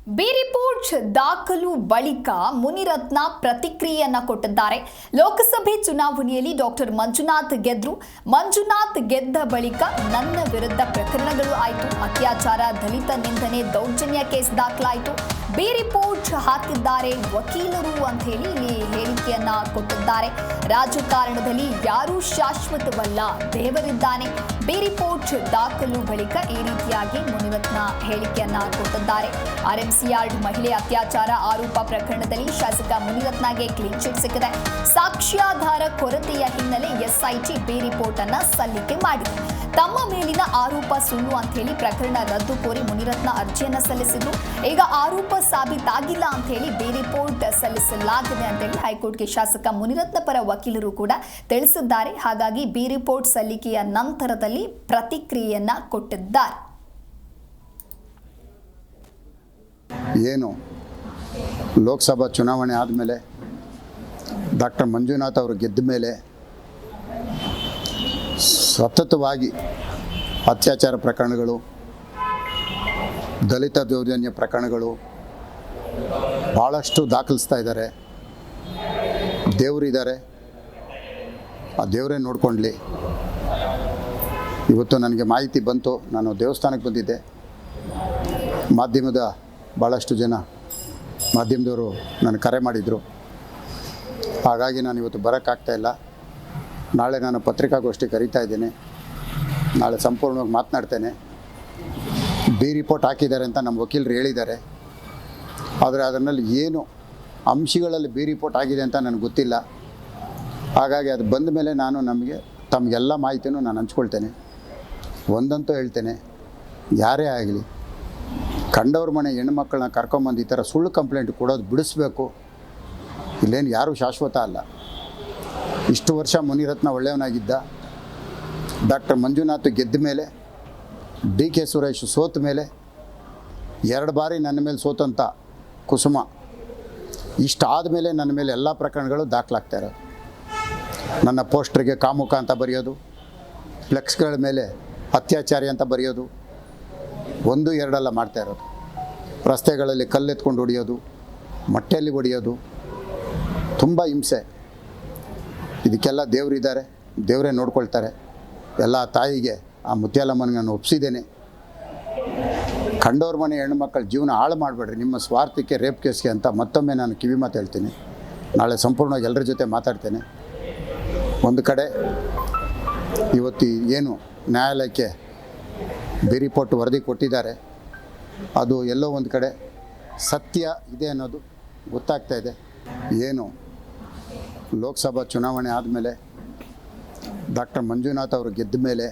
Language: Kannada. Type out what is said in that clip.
ಬಿ ರಿಪೋರ್ಟ್ ದಾಖಲು ಬಳಿಕ ಮುನಿರತ್ನ ಪ್ರತಿಕ್ರಿಯೆಯನ್ನ ಕೊಟ್ಟಿದ್ದಾರೆ. ಲೋಕಸಭೆ ಚುನಾವಣೆಯಲ್ಲಿ ಡಾಕ್ಟರ್ ಮಂಜುನಾಥ್ ಗೆದ್ರು. ಮಂಜುನಾಥ್ ಗೆದ್ದ ಬಳಿಕ ನನ್ನ ವಿರುದ್ಧ ಪ್ರಕರಣಗಳು ಆಯಿತು. ಅತ್ಯಾಚಾರ, ದಲಿತ ನಿಂದನೆ, ದೌರ್ಜನ್ಯ ಕೇಸ್ ದಾಖಲಾಯಿತು. ಬಿ ರಿಪೋರ್ಟ್ ಹಾಕಿದ್ದಾರೆ ವಕೀಲರು ಅಂತ ಹೇಳಿ ಇಲ್ಲಿ ಹೇಳಿಕೆಯನ್ನ ಕೊಟ್ಟಿದ್ದಾರೆ. ರಾಜಕಾರಣದಲ್ಲಿ ಯಾರೂ ಶಾಶ್ವತವಲ್ಲ, ದೇವರಿದ್ದಾನೆ. ಬಿ ರಿಪೋರ್ಟ್ ದಾಖಲು ಬಳಿಕ ಈ ರೀತಿಯಾಗಿ ಮುನಿರತ್ನ ಹೇಳಿಕೆಯನ್ನ ಕೊಟ್ಟಿದ್ದಾರೆ. ಆರ್ಎಂಸಿ ಯಾರ್ಡ್ ಮಹಿಳೆ ಅತ್ಯಾಚಾರ ಆರೋಪ ಪ್ರಕರಣದಲ್ಲಿ ಶಾಸಕ ಮುನಿರತ್ನಗೆ ಕ್ಲೀನ್ ಚಿಟ್ ಸಿಕ್ಕಿದೆ. ಸಾಕ್ಷ್ಯಾಧಾರ ಕೊರತೆಯ ಹಿನ್ನೆಲೆ ಎಸ್ಐಟಿ ಬಿ ರಿಪೋರ್ಟ್ ಅನ್ನ ಸಲ್ಲಿಕೆ ಮಾಡಿದೆ. ತಮ್ಮ ಮೇಲಿನ ಆರೋಪ ಸುಳ್ಳು ಅಂತ ಹೇಳಿ ಪ್ರಕರಣ ರದ್ದು ಕೋರಿ ಮುನಿರತ್ನ ಅರ್ಜಿಯನ್ನ ಸಲ್ಲಿಸಿದ್ರು. ಈಗ ಆರೋಪ ಸಾಬೀತಾಗಿಲ್ಲ ಅಂತ ಹೇಳಿ ಬಿ ರಿಪೋರ್ಟ್ ಸಲ್ಲಿಸಲಾಗಿದೆ ಅಂತ ಹೇಳಿ ಹೈಕೋರ್ಟ್ಗೆ ಶಾಸಕ ಮುನಿರತ್ನ ಪರ ವಕೀಲರು ಕೂಡ ತಿಳಿಸಿದ್ದಾರೆ. ಹಾಗಾಗಿ ಬಿ ರಿಪೋರ್ಟ್ ಸಲ್ಲಿಕೆಯ ನಂತರದಲ್ಲಿ ಪ್ರತಿಕ್ರಿಯೆಯನ್ನ ಕೊಟ್ಟಿದ್ದಾರೆ. ಏನು ಲೋಕಸಭಾ ಚುನಾವಣೆ ಆದಮೇಲೆ ಡಾಕ್ಟರ್ ಮಂಜುನಾಥ್ ಅವರು ಗೆದ್ದ ಮೇಲೆ ಸತತವಾಗಿ ಅತ್ಯಾಚಾರ ಪ್ರಕರಣಗಳು, ದಲಿತ ದೌರ್ಜನ್ಯ ಪ್ರಕರಣಗಳು ಭಾಳಷ್ಟು ದಾಖಲಿಸ್ತಾ ಇದ್ದಾರೆ. ದೇವರಿದ್ದಾರೆ, ಆ ದೇವರೇ ನೋಡ್ಕೊಳ್ಳಿ. ಇವತ್ತು ನನಗೆ ಮಾಹಿತಿ ಬಂತು. ನಾನು ದೇವಸ್ಥಾನಕ್ಕೆ ಬಂದಿದ್ದೆ. ಮಾಧ್ಯಮದ ಭಾಳಷ್ಟು ಜನ ಮಾಧ್ಯಮದವರು ನನಗೆ ಕರೆ ಮಾಡಿದರು. ಹಾಗಾಗಿ ನಾನು ಇವತ್ತು ಬರೋಕ್ಕಾಗ್ತಾಯಿಲ್ಲ. ನಾಳೆ ನಾನು ಪತ್ರಿಕಾಗೋಷ್ಠಿ ಕರೀತಾ ಇದ್ದೇನೆ. ನಾಳೆ ಸಂಪೂರ್ಣವಾಗಿ ಮಾತನಾಡ್ತೇನೆ. ಬಿ ರಿಪೋರ್ಟ್ ಹಾಕಿದ್ದಾರೆ ಅಂತ ನಮ್ಮ ವಕೀಲರು ಹೇಳಿದ್ದಾರೆ. ಆದರೆ ಅದರಲ್ಲಿ ಏನು ಅಂಶಗಳಲ್ಲಿ ಬಿ ರಿಪೋರ್ಟ್ ಆಗಿದೆ ಅಂತ ನನಗೆ ಗೊತ್ತಿಲ್ಲ. ಹಾಗಾಗಿ ಅದು ಬಂದ ಮೇಲೆ ನಾನು ತಮಗೆಲ್ಲ ಮಾಹಿತಿನೂ ನಾನು ಹಂಚ್ಕೊಳ್ತೇನೆ. ಒಂದಂತೂ ಹೇಳ್ತೇನೆ, ಯಾರೇ ಆಗಲಿ ಕಂಡವ್ರ ಮನೆ ಹೆಣ್ಣುಮಕ್ಕಳನ್ನ ಕರ್ಕೊಂಬಂದು ಈ ಥರ ಸುಳ್ಳು ಕಂಪ್ಲೇಂಟ್ ಕೊಡೋದು ಬಿಡಿಸ್ಬೇಕು. ಇಲ್ಲೇನು ಯಾರೂ ಶಾಶ್ವತ ಅಲ್ಲ. ಇಷ್ಟು ವರ್ಷ ಮುನಿರತ್ನ ಒಳ್ಳೆಯವನಾಗಿದ್ದ. ಡಾಕ್ಟರ್ ಮಂಜುನಾಥ್ ಗೆದ್ದ ಮೇಲೆ, ಡಿ ಕೆ ಸುರೇಶ್ ಸೋತ ಮೇಲೆ, 2 ಬಾರಿ ನನ್ನ ಮೇಲೆ ಸೋತಂಥ ಕುಸುಮ ಇಷ್ಟಾದ ಮೇಲೆ ನನ್ನ ಮೇಲೆ ಎಲ್ಲ ಪ್ರಕರಣಗಳು ದಾಖಲಾಗ್ತಾ ಇರೋದು. ನನ್ನ ಪೋಸ್ಟ್ರಿಗೆ ಕಾಮುಕ ಅಂತ ಬರೆಯೋದು, ಫ್ಲೆಕ್ಸ್ಗಳ ಮೇಲೆ ಅತ್ಯಾಚಾರಿ ಅಂತ ಬರೆಯೋದು, 1-2 ಮಾಡ್ತಾ ಇರೋದು. ರಸ್ತೆಗಳಲ್ಲಿ ಕಲ್ಲೆತ್ಕೊಂಡು ಹೊಡೆಯೋದು, ಮೊಟ್ಟೆಯಲ್ಲಿ ಹೊಡೆಯೋದು, ತುಂಬ ಹಿಂಸೆ. ಇದಕ್ಕೆಲ್ಲ ದೇವರಿದ್ದಾರೆ, ದೇವರೇ ನೋಡ್ಕೊಳ್ತಾರೆ. ಎಲ್ಲ ತಾಯಿಗೆ ಆ ಮುತ್ಯಾಲಮ್ಮನಿಗೆ ನಾನು ಒಪ್ಪಿಸಿದ್ದೇನೆ. ಕಂಡವ್ರ ಮನೆ ಹೆಣ್ಣುಮಕ್ಕಳ ಜೀವನ ಹಾಳು ಮಾಡಬೇಡ್ರಿ ನಿಮ್ಮ ಸ್ವಾರ್ಥಕ್ಕೆ, ರೇಪ್ ಕೇಸ್ಗೆ ಅಂತ ಮತ್ತೊಮ್ಮೆ ನಾನು ಕಿವಿ ಮಾತು ಹೇಳ್ತೀನಿ. ನಾಳೆ ಸಂಪೂರ್ಣವಾಗಿ ಎಲ್ಲರ ಜೊತೆ ಮಾತಾಡ್ತೇನೆ. ಒಂದು ಕಡೆ ಇವತ್ತು ಏನು ನ್ಯಾಯಾಲಯಕ್ಕೆ ಬಿ ರಿಪೋರ್ಟ್ ವರದಿ ಕೊಟ್ಟಿದ್ದಾರೆ, ಅದು ಎಲ್ಲೋ ಒಂದು ಕಡೆ ಸತ್ಯ ಇದೆ ಅನ್ನೋದು ಗೊತ್ತಾಗ್ತಾ ಇದೆ. ಏನು ಲೋಕಸಭಾ ಚುನಾವಣೆ ಆದಮೇಲೆ ಡಾಕ್ಟರ್ ಮಂಜುನಾಥ್ ಅವರು ಗೆದ್ದ ಮೇಲೆ